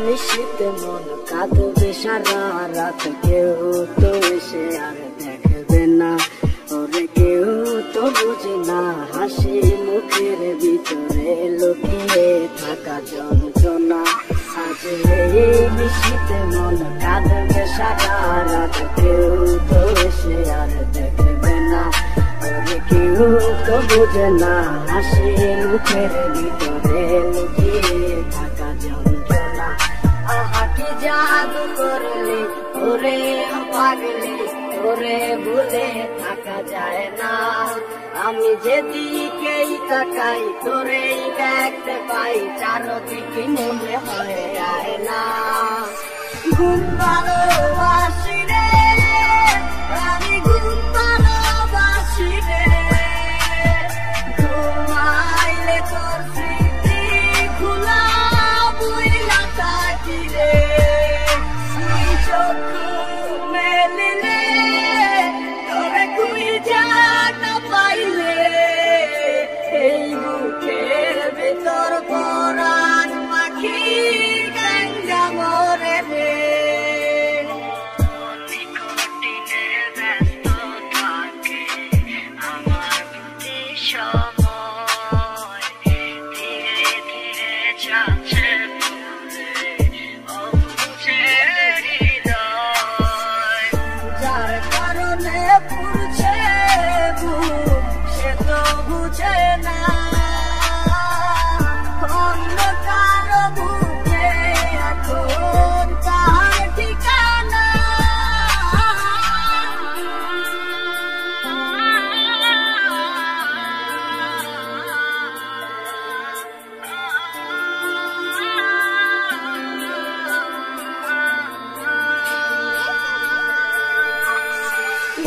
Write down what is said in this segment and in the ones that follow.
নিশীতে মন কাঁদবে সারা রাত, কেউ তো এসে আর দেখবে না, ওরে কেউ তো বুঝে না হাসি মুখের ভিতরে লুকিয়ে থাকা যন্ত্রণা। আজ নিশীতে মন কাঁদবে সারা রাত, কেউ তো এসে আর দেখবে না, ওরে কেউ তো বুঝে না হাসি মুখের ভিতরে লুকিয়ে থাকা যন্ত্রণা। আহা কি জাদু করলি ওরে পাগলি, তোরে ভুলে থাকা যায় না। আমি যেদিকেই তাকাই তোরেই দেখতে পাই, চারদিকে মনে হয় যায় না। ঘুম ভালোবাসি রে, আমি ঘুম ভালোবাসি রে, ঘুমাইলে তোর স্মৃতি খোলা বুইলা থাকি রে। তুই চক্ষু মেলিলে তোরে খুঁজা না পাইলে, এই বুকের ভিতর পরাণ পাখি গঙ্গা মরে রে। যার কারণে পুরছে বুক সে তো বুঝে না, অন্য কারো বুকে এখন তার ঠিকানা।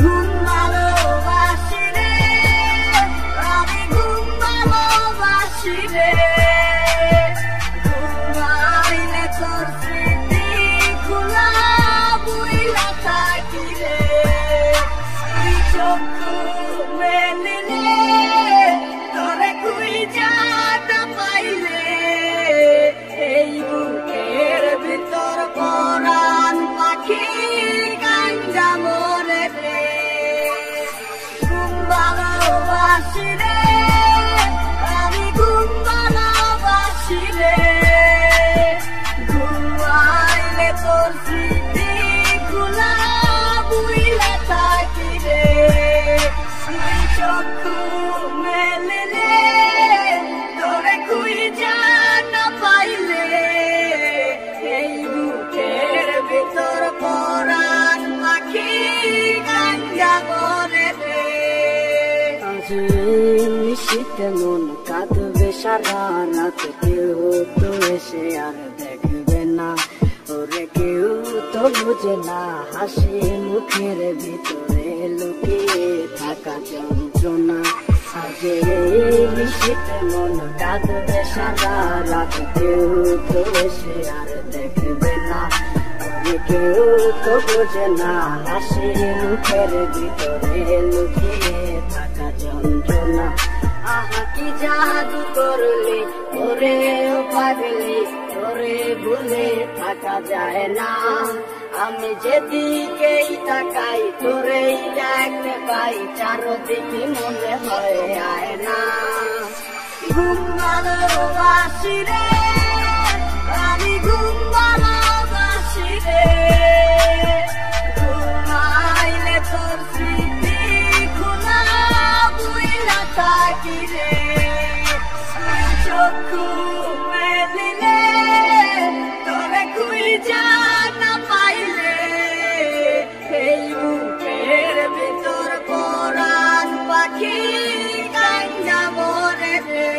ঘুম ভালোবাসি রে, আমি ঘুম ভালোবাসি রে, ঘুমাইলে তোর স্মৃতি খোলা বুইলা থাকি রে। তুই চক্ষু মেলিলে তোরে খুঁজা না পাইলে, এই বুকের ভিতর পরাণ পাখি গঙ্গা মরে রে। ঘুম ভালোবাসি রে, আমি ঘুম ভালোবাসি রে, ঘুমাইলে তোর স্মৃতি খোলা বুইলা থাকি রে। তুই চক্ষু মেলিলে তোরে খুঁজা না পাইলে, এই বুকের ভিতর পরাণ পাখি গঙ্গা মরে রে। আজ নিশীতে মন কাঁদবে সারা রাত, কেউ তো এসে আর দেখবে না, ওরে কেউ তো বুঝে না হাসি মুখের ভিতরে লুকিয়ে থাকা যন্ত্রণা। আজ নিশীতে মন কাঁদবে সারা রাত, কেউ তো এসে আর দেখবে না, ওরে কেউ তো বুঝে না হাসি মুখের ভিতরে লুকিয়ে থাকা যন্ত্রণা। আহা কি জাদু করলি ওরে পাগলি, তোরে ভুলে থাকা যায় না। আমি যেদিকেই তাকাই তোরেই দেখতে পাই, চারদিকে মনে হয় যায় না। ঘুম ভালোবাসি রে, আমি ঘুম ভালোবাসি রে, ঘুমাইলে তোর স্মৃতি খোলা বুইলা থাকি রে। তুই চক্ষু মেলিলে তোরে খুঁজা না পাইলে, এই বুকের ভিতর পরাণ পাখি গঙ্গা মরে রে।